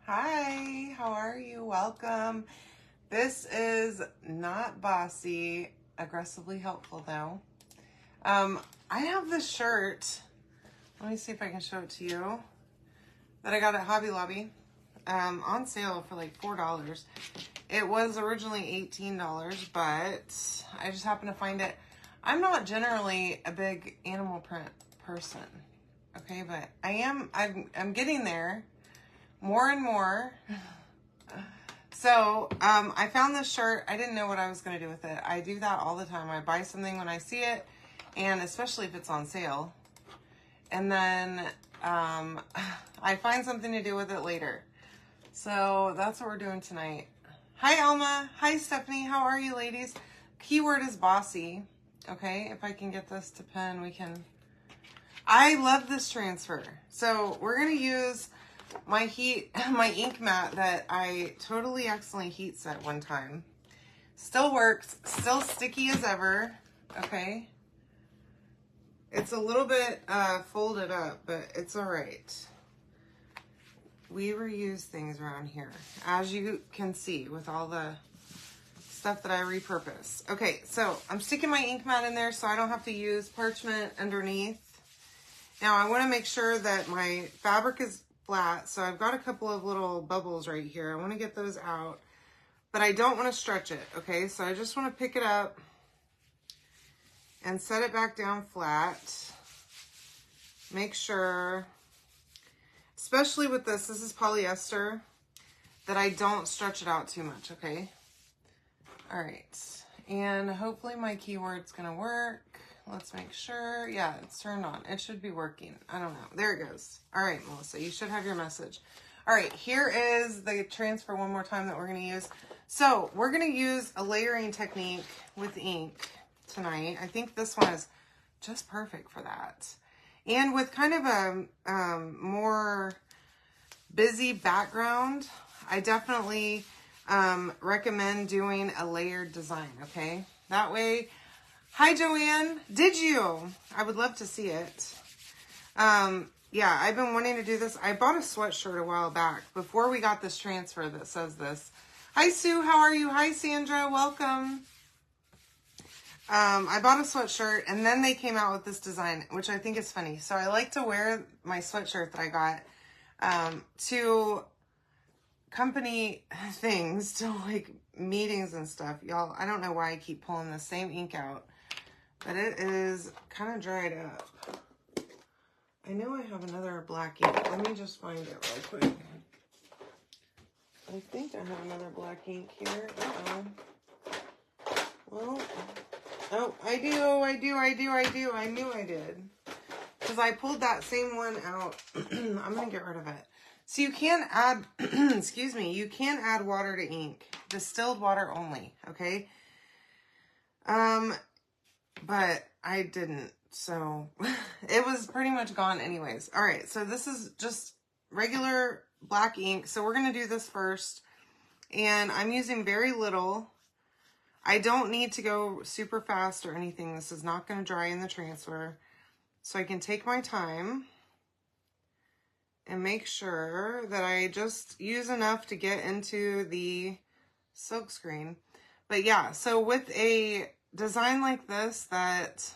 Hi, how are you? Welcome. This is not bossy, aggressively helpful though. I have this shirt. Let me see if I can show it to you. That I got at Hobby Lobby on sale for like $4. It was originally $18, but I just happened to find it. I'm not generally a big animal print person, okay, but I'm getting there more and more. So I found this shirt. I didn't know what I was going to do with it. I do that all the time. I buy something when I see it, and especially if it's on sale. And then I find something to do with it later. So that's what we're doing tonight. Hi, Alma. Hi, Stephanie. How are you, ladies? Keyword is bossy. Okay, if I can get this to pen, we can. I love this transfer. So we're going to use my ink mat that I totally accidentally heat set one time. Still works, still sticky as ever, okay? It's a little bit folded up, but it's all right. We reuse things around here, as you can see with all the stuff that I repurpose. Okay, so I'm sticking my ink mat in there so I don't have to use parchment underneath. Now I want to make sure that my fabric is flat, so I've got a couple of little bubbles right here. I want to get those out, but I don't want to stretch it, okay? So I just want to pick it up and set it back down flat. Make sure, especially with this is polyester, that I don't stretch it out too much, okay? All right, and hopefully my keyword's gonna work. Let's make sure. Yeah, it's turned on. It should be working. I don't know. There it goes. All right, Melissa, you should have your message. All right, here is the transfer one more time that we're going to use. So we're going to use a layering technique with ink tonight. I think this one is just perfect for that. And with kind of a more busy background, I definitely recommend doing a layered design, okay? That way. Hi, Joanne. Did you? I would love to see it. Yeah, I've been wanting to do this. I bought a sweatshirt a while back before we got this transfer that says this. Hi, Sue. How are you? Hi, Sandra. Welcome. I bought a sweatshirt, and then they came out with this design, which I think is funny. So I like to wear my sweatshirt that I got to company things, to like meetings and stuff. Y'all, I don't know why I keep pulling the same ink out. But it is kind of dried up. I know I have another black ink. Let me just find it real quick. I think I have another black ink here. Well, oh, I do. I knew I did. Because I pulled that same one out. I'm going to get rid of it. So you can add, excuse me, you can add water to ink. Distilled water only, okay? But I didn't, so it was pretty much gone anyways. All right, so this is just regular black ink. So we're going to do this first, and I'm using very little. I don't need to go super fast or anything. This is not going to dry in the transfer, so I can take my time and make sure that I just use enough to get into the silk screen. But yeah, so with a design like this that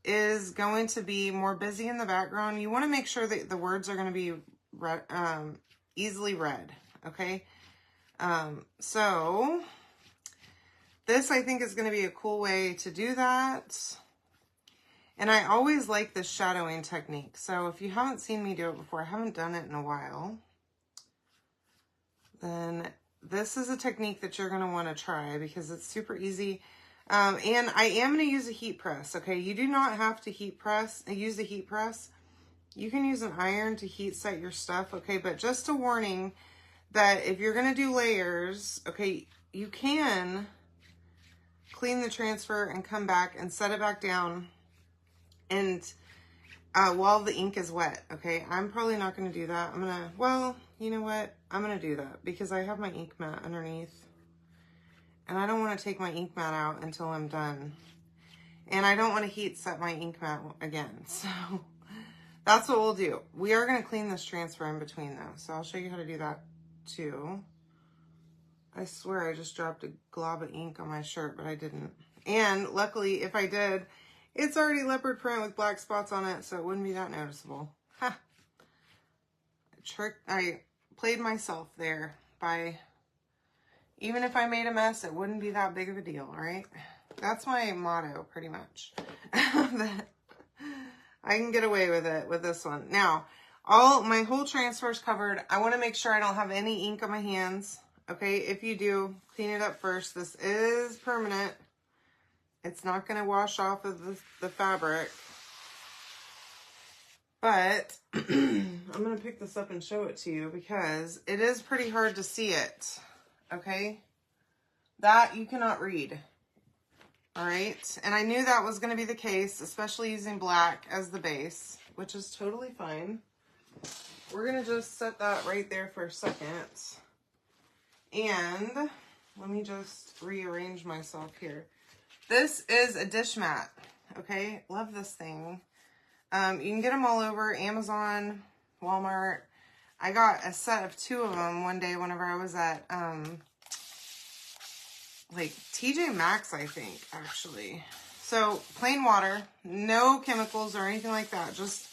is going to be more busy in the background, you want to make sure that the words are going to be easily read, okay? So this I think is going to be a cool way to do that. And I always like this shadowing technique. So if you haven't seen me do it before, I haven't done it in a while, then this is a technique that you're going to want to try because it's super easy. And I am going to use a heat press, okay? You do not have to use a heat press. You can use an iron to heat set your stuff, okay? But just a warning that if you're going to do layers, okay, you can clean the transfer and come back and set it back down and while the ink is wet, okay? I'm probably not going to do that. I'm going to, well, you know what? I'm going to do that because I have my ink mat underneath. And I don't want to take my ink mat out until I'm done. And I don't want to heat set my ink mat again. So That's what we'll do. We are going to clean this transfer in between though. So I'll show you how to do that too. I swear I just dropped a glob of ink on my shirt, but I didn't. And luckily, if I did, it's already leopard print with black spots on it, so it wouldn't be that noticeable. Ha! I played myself there by, even if I made a mess, it wouldn't be that big of a deal, right? That's my motto, pretty much. That I can get away with it with this one. Now, my whole transfer is covered. I want to make sure I don't have any ink on my hands. Okay, if you do, clean it up first. This is permanent. It's not going to wash off of the fabric. But I'm going to pick this up and show it to you because it is pretty hard to see it. Okay? That you cannot read. All right? And I knew that was going to be the case, especially using black as the base, which is totally fine. We're going to just set that right there for a second. And let me just rearrange myself here. This is a dish mat, okay? Love this thing. You can get them all over Amazon, Walmart. I got a set of 2 of them one day whenever I was at, like TJ Maxx, I think, actually. So plain water, no chemicals or anything like that. Just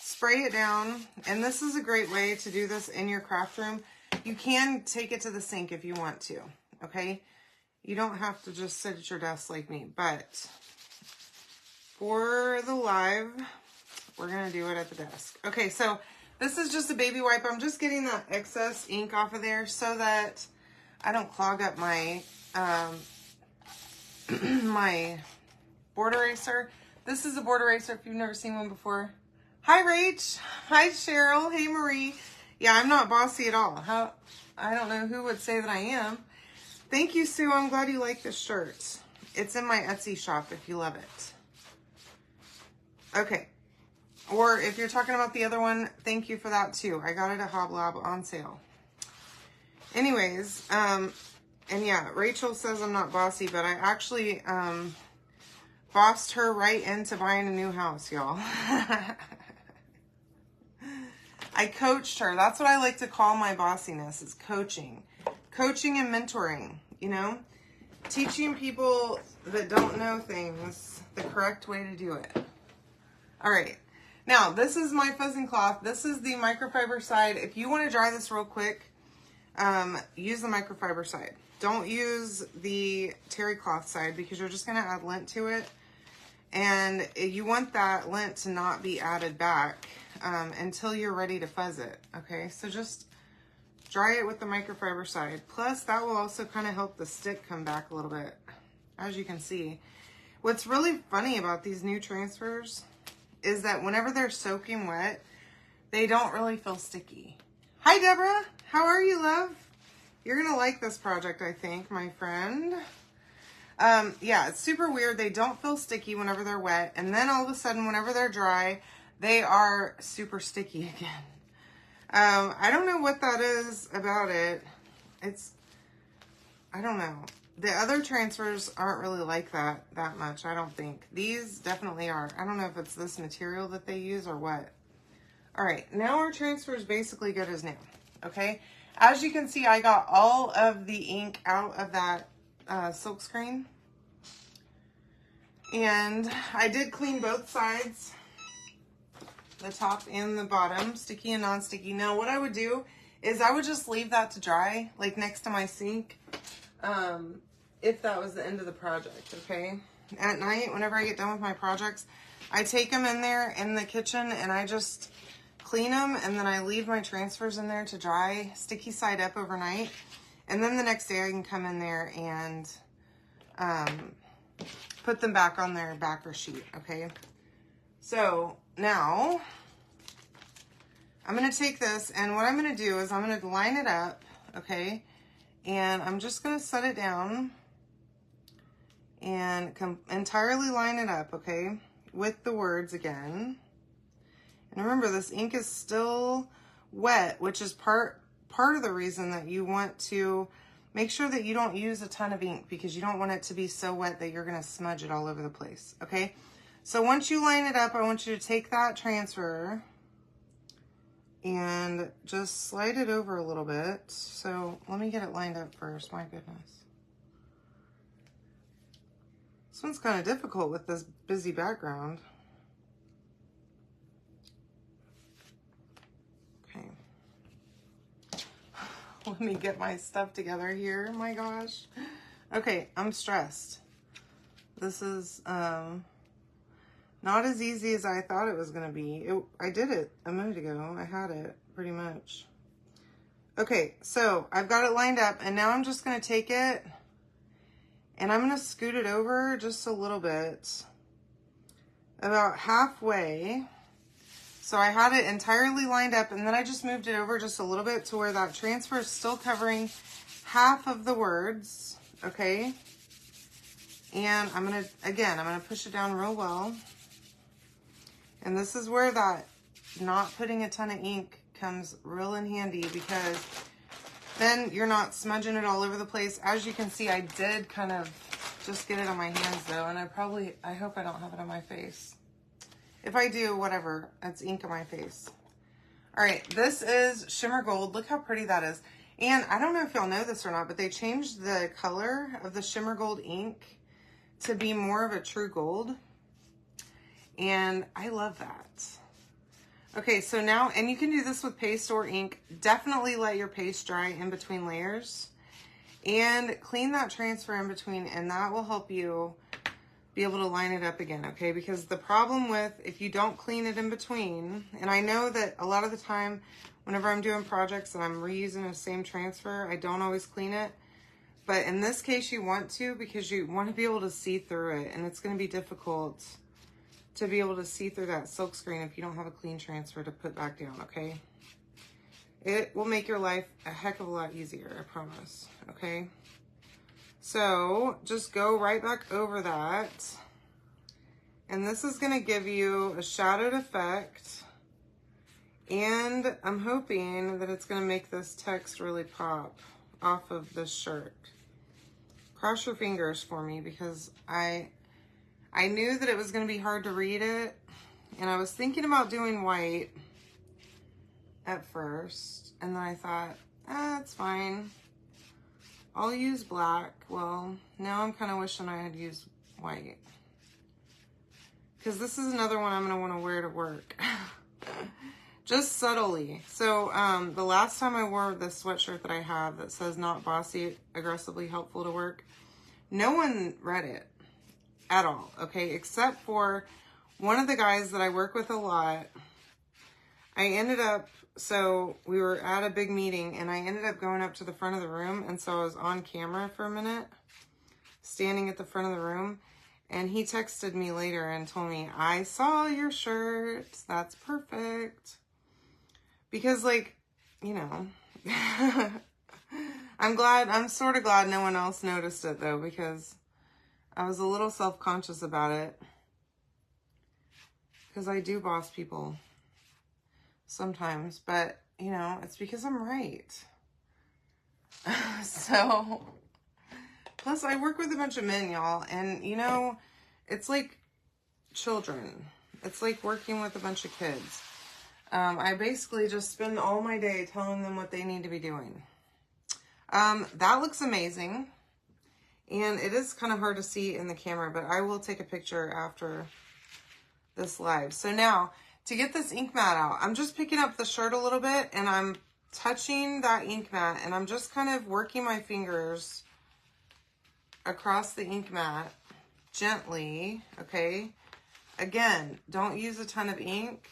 spray it down. And this is a great way to do this in your craft room. You can take it to the sink if you want to, okay? You don't have to just sit at your desk like me, but for the live, we're going to do it at the desk. Okay, so this is just a baby wipe. I'm just getting that excess ink off of there so that I don't clog up my, my board eraser. This is a board eraser if you've never seen one before. Hi, Rach. Hi, Cheryl. Hey, Marie. Yeah, I'm not bossy at all. I don't know who would say that I am. Thank you, Sue. I'm glad you like this shirt. It's in my Etsy shop if you love it. Okay. Or if you're talking about the other one, thank you for that too. I got it at Hoblob on sale. Anyways, and yeah, Rachel says I'm not bossy, but I actually bossed her right into buying a new house, y'all. I coached her. That's what I like to call my bossiness, is coaching. Coaching and mentoring, you know? Teaching people that don't know things the correct way to do it. All right. Now, this is my fuzzing cloth. This is the microfiber side. If you want to dry this real quick, use the microfiber side. Don't use the terry cloth side because you're just going to add lint to it. And you want that lint to not be added back until you're ready to fuzz it, okay? So just dry it with the microfiber side. Plus, that will also kind of help the stick come back a little bit, as you can see. What's really funny about these new transfers is that whenever they're soaking wet, they don't really feel sticky. Hi, Deborah. How are you, love? You're going to like this project, I think, my friend. Yeah, it's super weird. They don't feel sticky whenever they're wet. And then all of a sudden, whenever they're dry, they are super sticky again. I don't know what that is about it. I don't know. The other transfers aren't really like that much, I don't think. These definitely are. I don't know if it's this material that they use or what. All right, now our transfer is basically good as new, okay? As you can see, I got all of the ink out of that silk screen. And I did clean both sides, the top and the bottom, sticky and non-sticky. Now, what I would do is I would just leave that to dry, like next to my sink, if that was the end of the project, okay? At night, whenever I get done with my projects, I take them in there in the kitchen and I just clean them, and then I leave my transfers in there to dry, sticky side up overnight. And then the next day I can come in there and put them back on their backer sheet, okay? So now I'm going to take this, and what I'm going to do is I'm going to line it up, okay? And I'm just going to set it down and entirely line it up, okay, with the words again. And remember, this ink is still wet, which is part of the reason that you want to make sure that you don't use a ton of ink, because you don't want it to be so wet that you're going to smudge it all over the place, okay? So once you line it up, I want you to take that transfer and just slide it over a little bit. So let me get it lined up first, my goodness. This one's kind of difficult with this busy background. Okay. Let me get my stuff together here, my gosh. Okay, I'm stressed. This is not as easy as I thought it was gonna be. I did it a minute ago. I had it pretty much. Okay, so I've got it lined up, and now I'm just gonna take it and I'm gonna scoot it over just a little bit, about halfway. So I had it entirely lined up, and then I just moved it over just a little bit to where that transfer is still covering half of the words, okay? And I'm gonna push it down real well. And this is where that not putting a ton of ink comes real in handy, because then you're not smudging it all over the place. As you can see, I did kind of just get it on my hands though, and I hope I don't have it on my face. If I do, whatever, it's ink on my face. All right, this is Shimmer Gold. Look how pretty that is. And I don't know if y'all know this or not, but they changed the color of the Shimmer Gold ink to be more of a true gold. And I love that. Okay, so now, and you can do this with paste or ink. Definitely let your paste dry in between layers and clean that transfer in between, and that will help you be able to line it up again, okay? Because the problem with, if you don't clean it in between, and I know that a lot of the time, whenever I'm doing projects and I'm reusing the same transfer, I don't always clean it. But in this case, you want to, because you want to be able to see through it, and it's going to be difficult to be able to see through that silk screen if you don't have a clean transfer to put back down, okay? It will make your life a heck of a lot easier, I promise, okay? So just go right back over that. And this is gonna give you a shadowed effect. And I'm hoping that it's gonna make this text really pop off of this shirt. Cross your fingers for me, because I knew that it was going to be hard to read it, and I was thinking about doing white at first, and then I thought, it's fine. I'll use black. Well, now I'm kind of wishing I had used white, because this is another one I'm going to want to wear to work. Just subtly. So the last time I wore this sweatshirt that I have that says "Not Bossy, Aggressively Helpful to Work," no one read it at all, okay, except for one of the guys that I work with a lot. I ended up, so we were at a big meeting, and I ended up going up to the front of the room, and so I was on camera for a minute, standing at the front of the room, and he texted me later and told me, "I saw your shirt, that's perfect." Because, like, you know, I'm sort of glad no one else noticed it though, because I was a little self-conscious about it, because I do boss people sometimes, but, you know, it's because I'm right. So, plus I work with a bunch of men, y'all, and, you know, it's like children. It's like working with a bunch of kids. I basically just spend all my day telling them what they need to be doing. That looks amazing. And it is kind of hard to see in the camera, but I will take a picture after this live. So now, to get this ink mat out, I'm just picking up the shirt a little bit, and I'm touching that ink mat, and I'm just kind of working my fingers across the ink mat gently, okay? Again, don't use a ton of ink,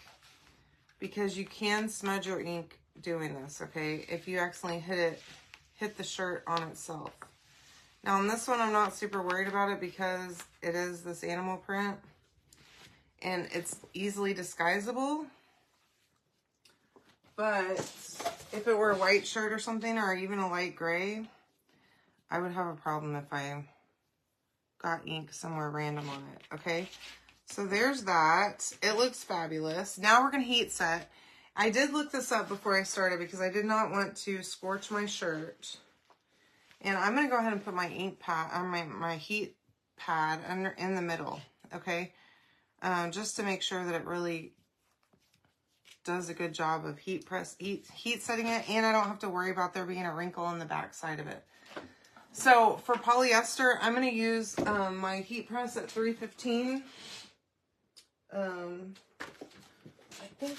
because you can smudge your ink doing this, okay? If you accidentally hit the shirt on itself. Now on this one, I'm not super worried about it, because it is this animal print and it's easily disguisable. But if it were a white shirt or something, or even a light gray, I would have a problem if I got ink somewhere random on it, okay? So there's that. It looks fabulous. Now we're gonna heat set. I did look this up before I started, because I did not want to scorch my shirt. And I'm going to go ahead and put my ink pad, or my heat pad in the middle, okay? just to make sure that it really does a good job of heat setting it, and I don't have to worry about there being a wrinkle on the back side of it. So for polyester, I'm going to use my heat press at 315. I think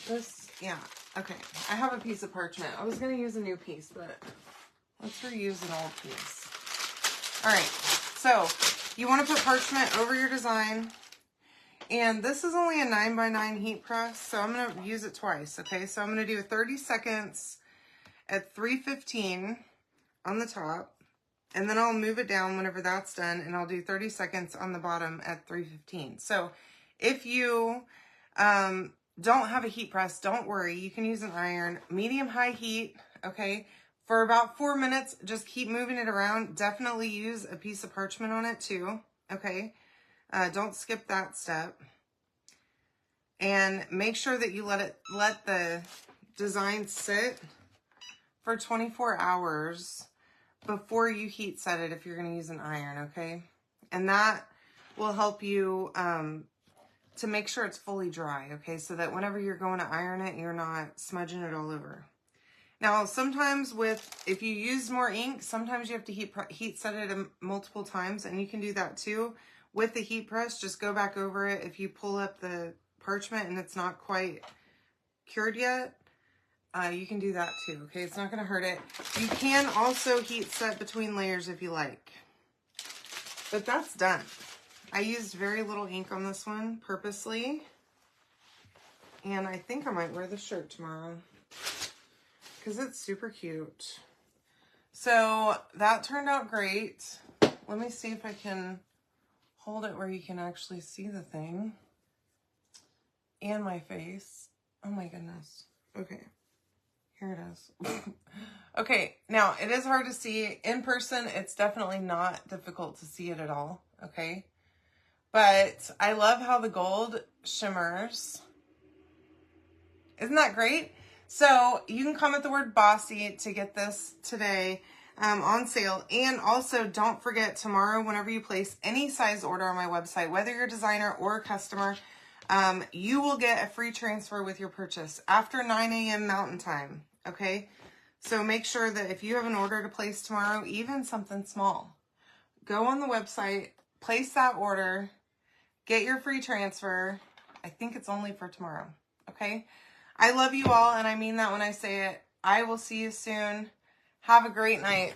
this, yeah, okay. I have a piece of parchment. I was going to use a new piece, but let's reuse an old piece. All right, so you want to put parchment over your design. And this is only a 9x9 heat press, so I'm going to use it twice, okay? So I'm going to do 30 seconds at 315 on the top, and then I'll move it down whenever that's done, and I'll do 30 seconds on the bottom at 315. So if you don't have a heat press, don't worry. You can use an iron, medium-high heat, okay? For about 4 minutes, just keep moving it around. Definitely use a piece of parchment on it too, okay? Don't skip that step. And make sure that you let the design sit for 24 hours before you heat set it if you're going to use an iron, okay? And that will help you to make sure it's fully dry, okay? So that whenever you're going to iron it, you're not smudging it all over. Now, sometimes if you use more ink, sometimes you have to heat set it multiple times, and you can do that too. With the heat press, just go back over it. If you pull up the parchment and it's not quite cured yet, you can do that too, okay? It's not going to hurt it. You can also heat set between layers if you like. But that's done. I used very little ink on this one purposely. And I think I might wear the shirt tomorrow because it's super cute. So that turned out great. Let me see if I can hold it where you can actually see the thing and my face. Oh my goodness. Okay, here it is. Okay, now it is hard to see in person. It's definitely not difficult to see it at all, okay? But I love how the gold shimmers. Isn't that great? So you can comment the word bossy to get this today on sale. And also don't forget, tomorrow, whenever you place any size order on my website, whether you're a designer or a customer, you will get a free transfer with your purchase after 9 a.m. Mountain Time, okay? So make sure that if you have an order to place tomorrow, even something small, go on the website, place that order, get your free transfer. I think it's only for tomorrow, okay? I love you all, and I mean that when I say it. I will see you soon. Have a great night.